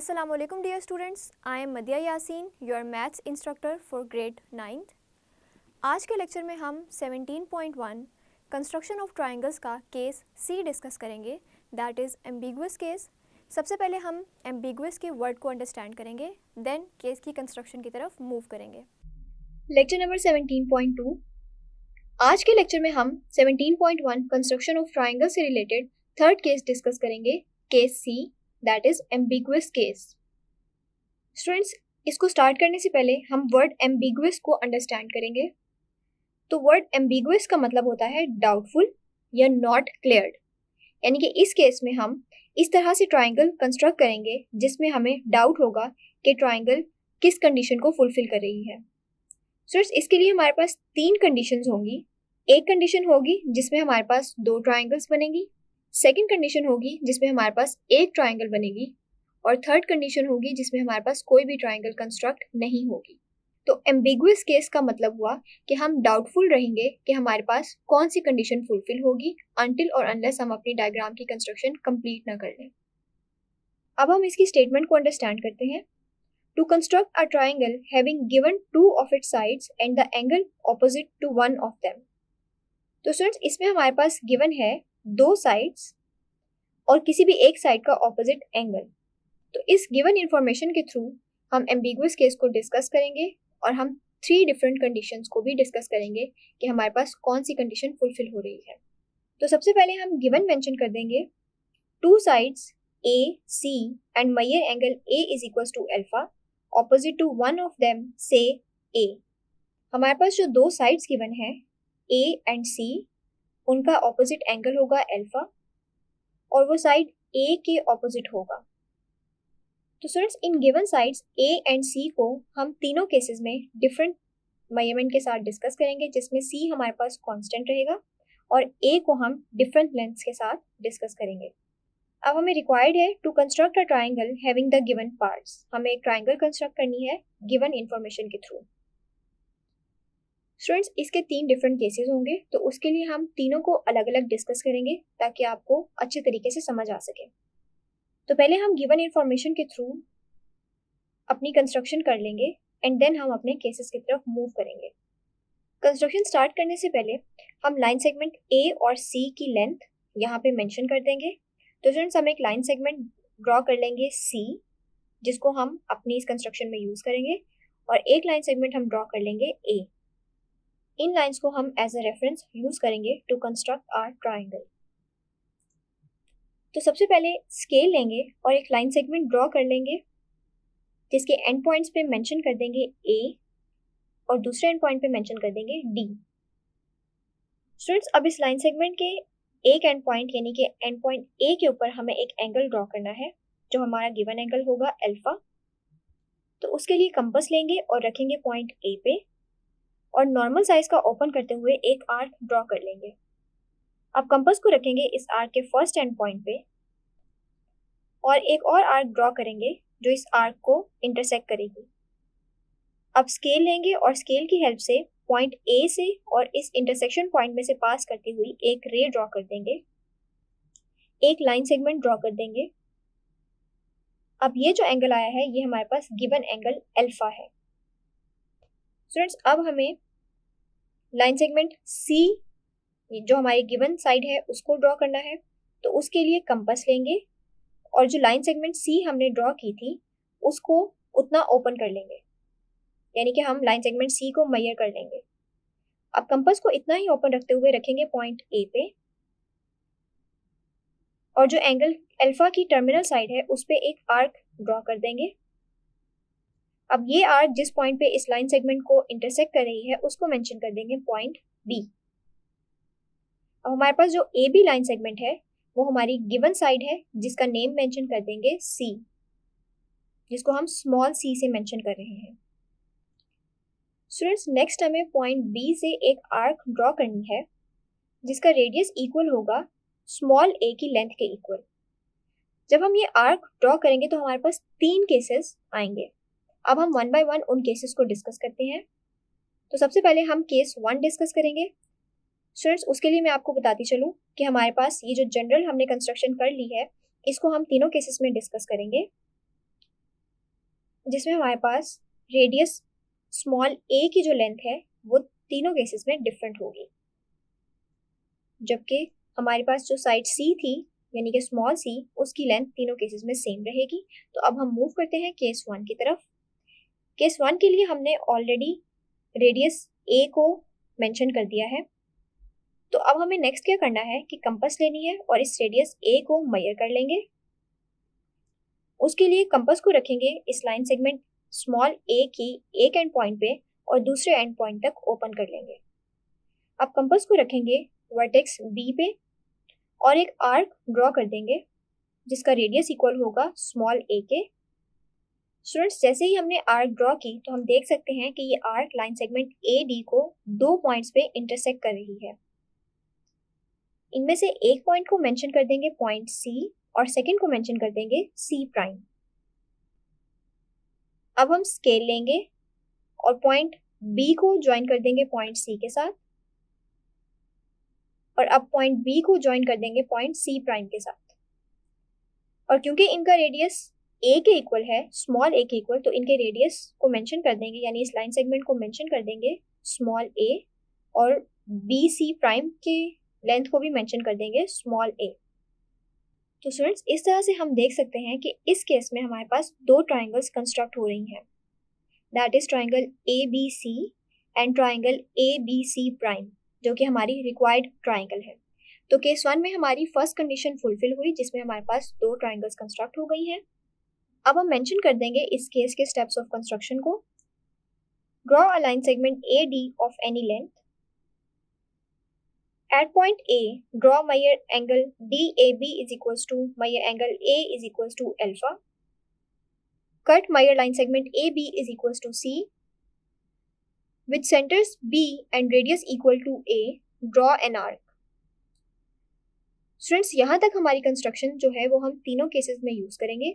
Assalamualaikum dear students, I am Madhya Yasin, your maths instructor for grade 9th। आज के lecture में हम 17.1 construction of triangles का case C discuss करेंगे, that is ambiguous case. सबसे पहले हम एम्बिगुअस के वर्ड को अंडरस्टैंड करेंगे, देन केस की कंस्ट्रक्शन की तरफ मूव करेंगे। Lecture number 17.2। आज के लेक्चर में हम 17.1 कंस्ट्रक्शन ऑफ ट्राइंगल से रिलेटेड थर्ड केस डिस्कस करेंगे, case C, that is ambiguous case. Students, इसको स्टार्ट करने से पहले हम वर्ड एम्बिगुअस को अंडरस्टैंड करेंगे। तो वर्ड एम्बिगुअस का मतलब होता है डाउटफुल या नॉट क्लियर्ड, यानी कि इस केस में हम इस तरह से ट्राइंगल कंस्ट्रक्ट करेंगे जिसमें हमें डाउट होगा कि ट्राइंगल किस कंडीशन को फुलफिल कर रही है। स्टूडेंट्स, इसके लिए हमारे पास तीन कंडीशंस होंगी। एक कंडीशन होगी जिसमें हमारे पास दो ट्राइंगल्स बनेंगी, सेकंड कंडीशन होगी जिसमें हमारे पास एक ट्राइंगल बनेगी, और थर्ड कंडीशन होगी जिसमें हमारे पास कोई भी ट्राइंगल कंस्ट्रक्ट नहीं होगी। तो एम्बिगुअस केस का मतलब हुआ कि हम डाउटफुल रहेंगे कि हमारे पास कौन सी कंडीशन फुलफिल होगी अनटिल और अनलेस हम अपनी डायग्राम की कंस्ट्रक्शन कंप्लीट ना कर लें। अब हम इसकी स्टेटमेंट को अंडरस्टैंड करते हैं। To construct a triangle having given two of its sides and the angle opposite to one of them. तो स्टूडेंट्स, इसमें हमारे पास गिवन है दो साइड्स और किसी भी एक साइड का ऑपोजिट एंगल। तो इस गिवन इंफॉर्मेशन के थ्रू हम एम्बिगुअस केस को डिस्कस करेंगे और हम थ्री डिफरेंट कंडीशंस को भी डिस्कस करेंगे कि हमारे पास कौन सी कंडीशन फुलफिल हो रही है। तो सबसे पहले हम गिवन मेंशन कर देंगे, two sides A C and measure angle A is equal to alpha opposite to one of them से ए। हमारे पास जो दो साइड्स गिवन है ए एंड सी, उनका ऑपोजिट एंगल होगा अल्फा और वो साइड ए के ऑपोजिट होगा। तो students, in given sides A and C को हम तीनों केसेस में डिफरेंट मेजरमेंट के साथ डिस्कस करेंगे, जिसमें सी हमारे पास कांस्टेंट रहेगा और ए को हम डिफरेंट लेंथ्स के साथ डिस्कस करेंगे। अब हमें रिक्वायर्ड है to construct a triangle having the given parts. हमें एक ट्राइंगल कंस्ट्रक्ट करनी है गिवन इंफॉर्मेशन के थ्रू। स्टूडेंट्स, इसके तीन डिफरेंट केसेस होंगे, तो उसके लिए हम तीनों को अलग अलग डिस्कस करेंगे ताकि आपको अच्छे तरीके से समझ आ सके। तो पहले हम गिवन इंफॉर्मेशन के थ्रू अपनी कंस्ट्रक्शन कर लेंगे एंड देन हम अपने केसेस की तरफ मूव करेंगे। कंस्ट्रक्शन स्टार्ट करने से पहले हम लाइन सेगमेंट ए और सी की लेंथ यहाँ पे मेंशन कर देंगे। तो स्टूडेंट्स, हम एक लाइन सेगमेंट ड्रॉ कर लेंगे सी, जिसको हम अपनी इस कंस्ट्रक्शन में यूज करेंगे, और एक लाइन सेगमेंट हम ड्रॉ कर लेंगे ए। इन लाइंस को हम एज अ रेफरेंस यूज करेंगे टू कंस्ट्रक्ट आवर ट्राइंगल। तो सबसे पहले स्केल लेंगे और एक लाइन सेगमेंट ड्रॉ कर लेंगे जिसके एंड पॉइंट्स पे मेंशन कर देंगे ए और दूसरे एंड पॉइंट पे मेंशन कर देंगे डी। स्टूडेंट्स, अब इस लाइन सेगमेंट के एक एंड पॉइंट यानी कि एंड पॉइंट ए के ऊपर हमें एक एंगल ड्रॉ करना है जो हमारा गिवन एंगल होगा अल्फा। तो उसके लिए कंपास लेंगे और रखेंगे पॉइंट ए पे और नॉर्मल साइज का ओपन करते हुए एक आर्क ड्रॉ कर लेंगे। अब कंपास को रखेंगे इस आर्क के फर्स्ट एंड पॉइंट पे और एक और आर्क ड्रॉ करेंगे जो इस आर्क को इंटरसेक्ट करेगी। अब स्केल लेंगे और स्केल की हेल्प से पॉइंट ए से और इस इंटरसेक्शन पॉइंट में से पास करती हुई एक रे ड्रॉ कर देंगे, एक लाइन सेगमेंट ड्रॉ कर देंगे। अब ये जो एंगल आया है ये हमारे पास गिवन एंगल अल्फा है। स्टूडेंट्स, अब हमें लाइन सेगमेंट सी जो हमारी गिवन साइड है उसको ड्रॉ करना है। तो उसके लिए कंपास लेंगे और जो लाइन सेगमेंट सी हमने ड्रॉ की थी उसको उतना ओपन कर लेंगे, यानी कि हम लाइन सेगमेंट सी को मेजर कर लेंगे। अब कंपास को इतना ही ओपन रखते हुए रखेंगे पॉइंट ए पे और जो एंगल अल्फा की टर्मिनल साइड है उस पे एक आर्क ड्रॉ कर देंगे। अब ये आर्क जिस पॉइंट पे इस लाइन सेगमेंट को इंटरसेक्ट कर रही है उसको मेंशन कर देंगे पॉइंट बी। अब हमारे पास जो ए बी लाइन सेगमेंट है वो हमारी गिवन साइड है जिसका नेम मेंशन कर देंगे सी, जिसको हम स्मॉल सी से मेंशन कर रहे हैं। स्टूडेंट्स, नेक्स्ट हमें पॉइंट बी से एक आर्क ड्रॉ करनी है जिसका रेडियस इक्वल होगा स्मॉल ए की लेंथ के इक्वल। जब हम ये आर्क ड्रॉ करेंगे तो हमारे पास तीन केसेस आएंगे। अब हम वन बाय वन उन केसेस को डिस्कस करते हैं। तो सबसे पहले हम केस 1 डिस्कस करेंगे। स्टूडेंट्स, उसके लिए मैं आपको बताती चलूँ कि हमारे पास ये जो जनरल हमने कंस्ट्रक्शन कर ली है इसको हम तीनों केसेस में डिस्कस करेंगे। जिसमें हमारे पास रेडियस स्मॉल ए की जो लेंथ है वो तीनों केसेस में डिफरेंट होगी, जबकि हमारे पास जो साइड सी थी यानी कि स्मॉल सी, उसकी लेंथ तीनों केसेस में सेम रहेगी। तो अब हम मूव करते हैं केस 1 की तरफ। केस 1 के लिए हमने ऑलरेडी रेडियस ए को मेंशन कर दिया है। तो अब हमें नेक्स्ट क्या करना है कि कंपास लेनी है और इस रेडियस ए को मेजर कर लेंगे। उसके लिए कंपास को रखेंगे इस लाइन सेगमेंट स्मॉल ए की एक एंड पॉइंट पे और दूसरे एंड पॉइंट तक ओपन कर लेंगे। अब कंपास को रखेंगे वर्टेक्स बी पे और एक आर्क ड्रॉ कर देंगे जिसका रेडियस इक्वल होगा स्मॉल ए के। स्टूडेंट्स, जैसे ही हमने आर्क ड्रॉ की तो हम देख सकते हैं कि ये arc line segment A D को दो पॉइंट्स पे इंटरसेक्ट कर रही है। इनमें से एक पॉइंट को मेंशन कर देंगे पॉइंट सी और सेकंड को मेंशन कर देंगे सी प्राइम। अब हम स्केल लेंगे और पॉइंट बी को ज्वाइन कर देंगे पॉइंट सी के साथ और अब पॉइंट बी को ज्वाइन कर देंगे पॉइंट सी प्राइम के साथ। और क्योंकि इनका रेडियस ए के इक्वल है, स्मॉल ए के इक्वल, तो इनके रेडियस को मेंशन कर देंगे, यानी इस लाइन सेगमेंट को मेंशन कर देंगे स्मॉल ए और बी सी प्राइम के लेंथ को भी मेंशन कर देंगे स्मॉल ए। तो स्टूडेंट्स, इस तरह से हम देख सकते हैं कि इस केस में हमारे पास दो ट्राइंगल्स कंस्ट्रक्ट हो रही हैं, that is triangle A B C and triangle A B C prime, जो कि हमारी रिक्वायर्ड ट्राइंगल है। तो केस 1 में हमारी फर्स्ट कंडीशन फुलफिल हुई जिसमें हमारे पास दो ट्राइंगल्स कंस्ट्रक्ट हो गई हैं। अब हम मेंशन कर देंगे इस केस के स्टेप्स ऑफ कंस्ट्रक्शन को। Draw a line segment A D of any length. At point A, draw measure angle DAB is equals to measure angle A is equals to alpha. Cut measure line segment AB is equals to C. With centers B and radius equal to A, draw an arc. Students, यहाँ तक हमारी construction जो है वो हम तीनों cases में use करेंगे।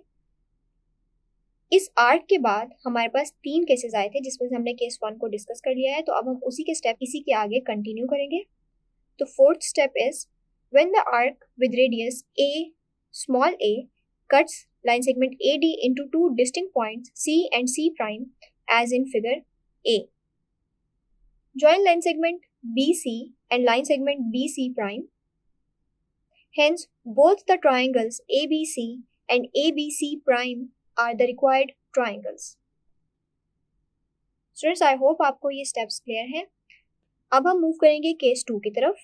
इस आर्क के बाद हमारे पास तीन केसेस आए थे जिसमें से हमने केस 1 को डिस्कस कर लिया है, तो अब हम उसी के स्टेप इसी के आगे कंटिन्यू करेंगे। The fourth step is when the arc with radius a small a cuts line segment AD into two distinct points C and C prime as in figure A. Join line segment BC and line segment BC prime. Hence, both the triangles ABC and ABC prime are the required triangles. Students, I hope आपको ये steps clear हैं। अब हम move करेंगे case 2 की तरफ।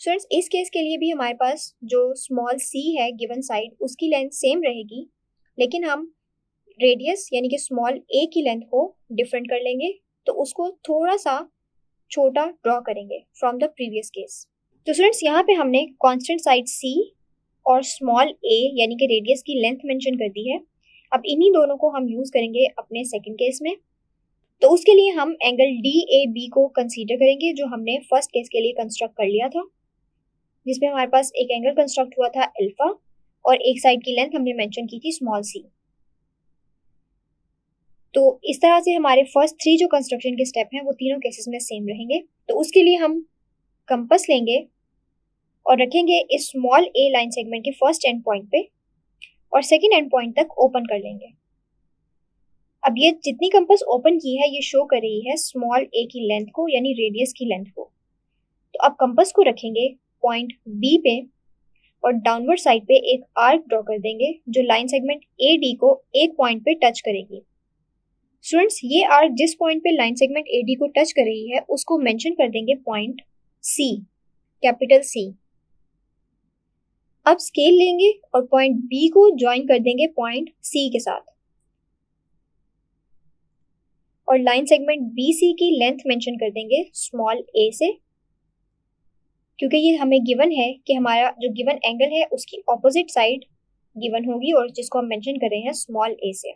Students, इस case के लिए भी हमारे पास जो स्मॉल सी है गिवन साइड, उसकी लेंथ सेम रहेगी, लेकिन हम रेडियस यानी कि स्मॉल ए की लेंथ को डिफरेंट कर लेंगे, तो उसको थोड़ा सा छोटा ड्रॉ करेंगे फ्रॉम द प्रीवियस केस। तो स्टूडेंट्स, यहाँ पे हमने कांस्टेंट साइड सी और स्मॉल ए यानी कि रेडियस की लेंथ मेंशन कर दी है। अब इन्हीं दोनों को हम यूज करेंगे अपने सेकंड केस में। तो उसके लिए हम एंगल DAB को कंसीडर करेंगे जो हमने फर्स्ट केस के लिए कंस्ट्रक्ट कर लिया था, जिसमें हमारे पास एक एंगल कंस्ट्रक्ट हुआ था अल्फा और एक साइड की लेंथ हमने मेंशन की थी स्मॉल सी। तो इस तरह से हमारे फर्स्ट 3 जो कंस्ट्रक्शन के स्टेप हैं वो तीनों केसेस में सेम रहेंगे। तो उसके लिए हम कंपास लेंगे और रखेंगे इस स्मॉल ए लाइन सेगमेंट के फर्स्ट एंड पॉइंट पे और सेकंड एंड पॉइंट तक ओपन कर लेंगे। अब ये जितनी कंपास ओपन की है ये शो कर रही है स्मॉल ए की लेंथ को, यानी रेडियस की लेंथ को। तो अब कंपास को रखेंगे पॉइंट बी पे और डाउनवर्ड साइड पे एक आर्क ड्रॉ कर देंगे जो लाइन सेगमेंट ए डी को एक पॉइंट पे टच करेगी। स्टूडेंट्स, ये आर्क जिस पॉइंट पे लाइन सेगमेंट ए डी को टच कर रही है उसको मेंशन कर देंगे पॉइंट सी, कैपिटल सी। अब स्केल लेंगे और पॉइंट बी को ज्वाइन कर देंगे पॉइंट सी के साथ और लाइन सेगमेंट BC की लेंथ मेंशन कर देंगे स्मॉल a से, क्योंकि ये हमें गिवन है कि हमारा जो गिवन एंगल है उसकी ऑपोजिट साइड गिवन होगी और जिसको हम मेंशन कर रहे हैं स्मॉल a से।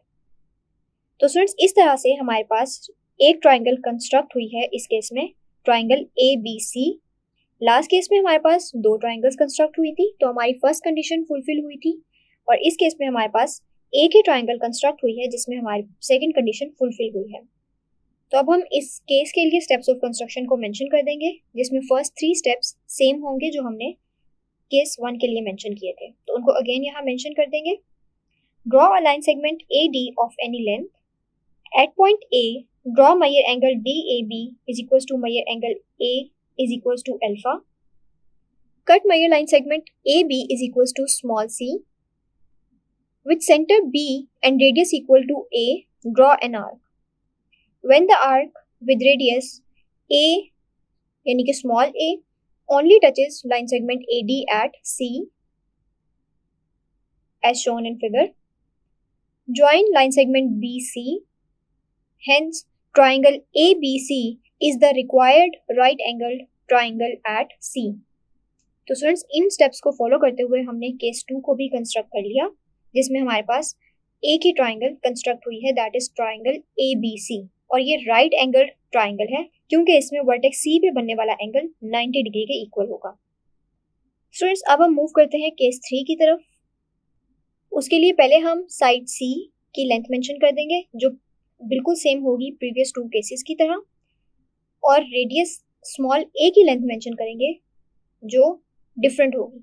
तो स्टूडेंट्स, इस तरह से हमारे पास एक ट्राइंगल कंस्ट्रक्ट हुई है इस केस में, ट्राइंगल ABC। लास्ट केस में हमारे पास दो ट्राइंगल्स कंस्ट्रक्ट हुई थी, तो हमारी फर्स्ट कंडीशन फुलफिल हुई थी, और इस केस में हमारे पास एक ही ट्राइंगल कंस्ट्रक्ट हुई है जिसमें हमारी सेकेंड कंडीशन फुलफिल हुई है। तो अब हम इस केस के लिए स्टेप्स ऑफ कंस्ट्रक्शन को मेंशन कर देंगे, जिसमें फर्स्ट 3 स्टेप्स सेम होंगे जो हमने केस 1 के लिए मेंशन किए थे, तो उनको अगेन यहाँ मेंशन कर देंगे। Draw a line segment AD of any length. At point A, draw Meyer angle DAB is equals to Meyer angle A is equals to alpha. Cut Meyer line segment AB is equals to small c. With center B and radius equal to A, draw an arc. When the arc with radius A यानी कि small a only touches line segment AD at C as shown in figure, join line segment BC. Hence, triangle ABC is the required right angled triangle at C. तो students इन steps को follow करते हुए हमने case 2 को भी construct कर लिया, जिसमें हमारे पास एक ही ट्राइंगल कंस्ट्रक्ट हुई है, दैट इज ट्राइंगल ABC, और ये राइट एंगल्ड ट्राइंगल है क्योंकि इसमें वर्टेक्स C पे बनने वाला एंगल 90 डिग्री के इक्वल होगा। स्टूडेंट्स अब हम मूव करते हैं केस 3 की तरफ। उसके लिए पहले हम साइड C की लेंथ मेंशन कर देंगे जो बिल्कुल सेम होगी प्रीवियस 2 केसेस की तरह, और रेडियस स्मॉल a की लेंथ मेंशन करेंगे जो डिफरेंट होगी।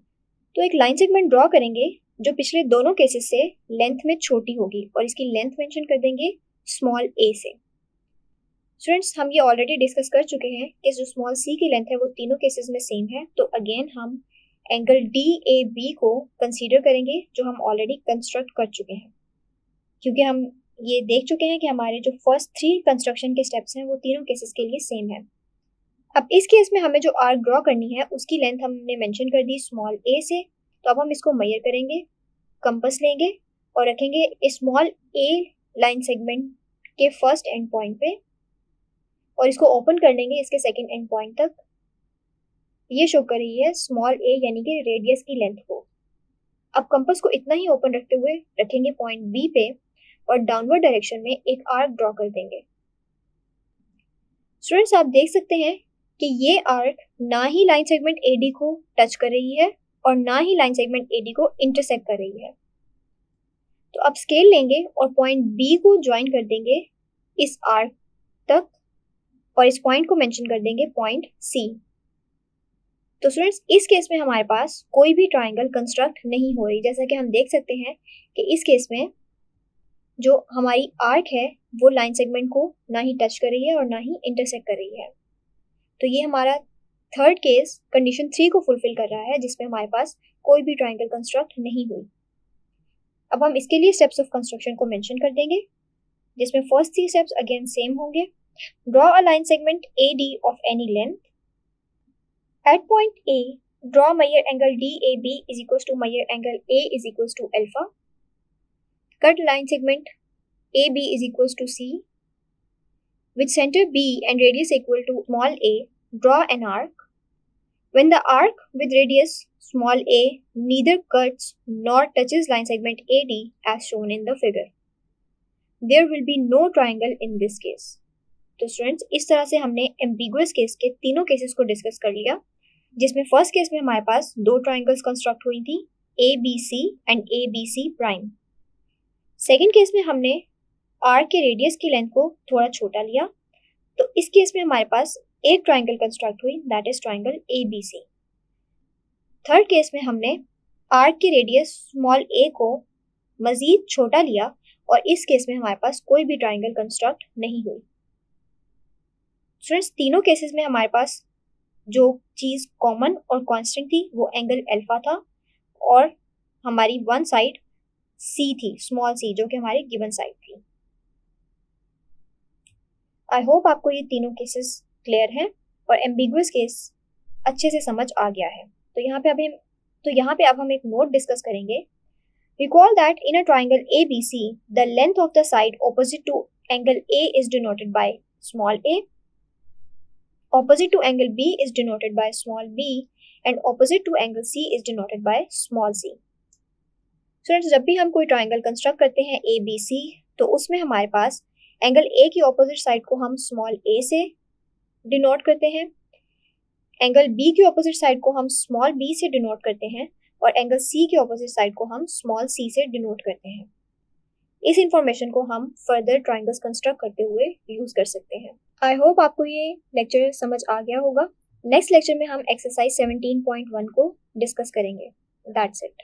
तो एक लाइन सेगमेंट ड्रॉ करेंगे जो पिछले दोनों केसेस से लेंथ में छोटी होगी और इसकी लेंथ मेंशन कर देंगे स्मॉल a से। स्टूडेंट्स हम ये ऑलरेडी डिस्कस कर चुके हैं कि जो स्मॉल c की लेंथ है वो तीनों केसेस में सेम है, तो अगेन हम एंगल DAB को कंसीडर करेंगे जो हम ऑलरेडी कंस्ट्रक्ट कर चुके हैं, क्योंकि हम ये देख चुके हैं कि हमारे जो फर्स्ट 3 कंस्ट्रक्शन के स्टेप्स हैं वो तीनों केसेस के लिए सेम है। अब इस केस में हमें जो आर्क ड्रॉ करनी है उसकी लेंथ हमने मेंशन कर दी स्मॉल a से, तो अब हम इसको मेजर करेंगे, कंपास लेंगे और रखेंगे स्मॉल a लाइन सेगमेंट के फर्स्ट एंड पॉइंट पे और इसको ओपन कर लेंगे इसके सेकंड एंड पॉइंट तक। ये शो कर रही है स्मॉल a यानी कि रेडियस की लेंथ को। अब कंपास को इतना ही ओपन रखते हुए रखेंगे पॉइंट B पे और डाउनवर्ड डायरेक्शन में एक आर्क ड्रॉ कर देंगे। स्टूडेंट्स आप देख सकते हैं कि ये आर्क ना ही लाइन सेगमेंट AD को टच कर रही है और ना ही लाइन सेगमेंट AD को इंटरसेक्ट कर रही है। तो अब स्केल लेंगे और पॉइंट B को ज्वाइन कर देंगे इस आर्क तक और इस पॉइंट को मेंशन कर देंगे पॉइंट C। तो स्टूडेंट्स इस केस में हमारे पास कोई भी ट्राइंगल कंस्ट्रक्ट नहीं हो रही, जैसा कि हम देख सकते हैं कि इस केस में जो हमारी आर्क है वो लाइन सेगमेंट को ना ही टच कर रही है और ना ही इंटरसेक्ट कर रही है। तो ये हमारा थर्ड केस कंडीशन 3 को फुलफिल कर रहा है जिसमें हमारे पास कोई भी ट्राइंगल कंस्ट्रक्ट नहीं हुई। अब हम इसके लिए स्टेप्स ऑफ कंस्ट्रक्शन को मेंशन कर देंगे, जिसमें फर्स्ट 3 स्टेप्स अगेन सेम होंगे। Draw a line segment AD of any length. At point A, draw Meyer angle DAB is equals to Meyer angle A is equals to alpha. Cut line segment AB is equals to C. With center B and radius equal to small a, draw an arc. When the arc with radius small a neither cuts nor touches line segment AD as shown in the figure, there will be no triangle in this case. तो students इस तरह से हमने ambiguous case के तीनों cases को discuss कर लिया, जिसमें फर्स्ट केस में हमारे पास 2 ट्राइंगल्स कंस्ट्रक्ट हुई थी ABC and ABC prime. Second case में हमने आर्क के रेडियस की लेंथ को थोड़ा छोटा लिया, तो इस केस में हमारे पास एक ट्राइंगल कंस्ट्रक्ट हुई that is triangle ABC। Third case में हमने आर्क के रेडियस स्मॉल a को मजीद छोटा लिया और इस केस में हमारे पास कोई भी ट्राइंगल कंस्ट्रक्ट नहीं हुई। स्टूडेंट्स तीनों केसेस में हमारे पास जो चीज कॉमन और कांस्टेंट थी वो एंगल अल्फा था और हमारी वन साइड C थी, स्मॉल c, जो कि हमारी गिवन साइड थी। आई होप आपको ये तीनों केसेस क्लियर हैं और एम्बिगुअस केस अच्छे से समझ आ गया है। तो यहाँ पे अब हम एक नोट डिस्कस करेंगे। Recall that in a triangle ABC, the length of the side opposite to angle A is denoted by small a, opposite to angle B is denoted by small b, and opposite to angle C is denoted by small c. Students जब भी हम कोई triangle construct करते हैं ABC, तो उसमें हमारे पास angle A की ऑपोजिट साइड को हम स्मॉल a से डिनोट करते हैं, एंगल B की ऑपोजिट साइड को हम स्मॉल b से डिनोट करते हैं और एंगल C की ऑपोजिट साइड को हम स्मॉल c से डिनोट करते हैं। इस इंफॉर्मेशन को हम फर्दर ट्राइंगल्स कंस्ट्रक्ट करते हुए यूज कर सकते हैं। आई होप आपको ये लेक्चर समझ आ गया होगा। नेक्स्ट लेक्चर में हम एक्सरसाइज 17.1 को डिस्कस करेंगे। That's it.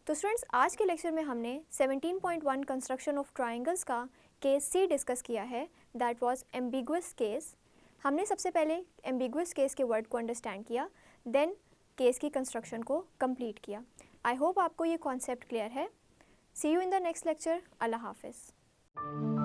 तो स्टूडेंट्स, आज के लेक्चर में हमने 17.1 कंस्ट्रक्शन ऑफ ट्राइंगल्स का केस सी डिस्कस किया है, दैट वाज एम्बिगुअस केस। हमने सबसे पहले एम्बिगुअस केस के वर्ड को अंडरस्टैंड किया, देन केस की कंस्ट्रक्शन को कंप्लीट किया। आई होप आपको ये कॉन्सेप्ट क्लियर है। See you in the next lecture. अल्लाह हाफिज़।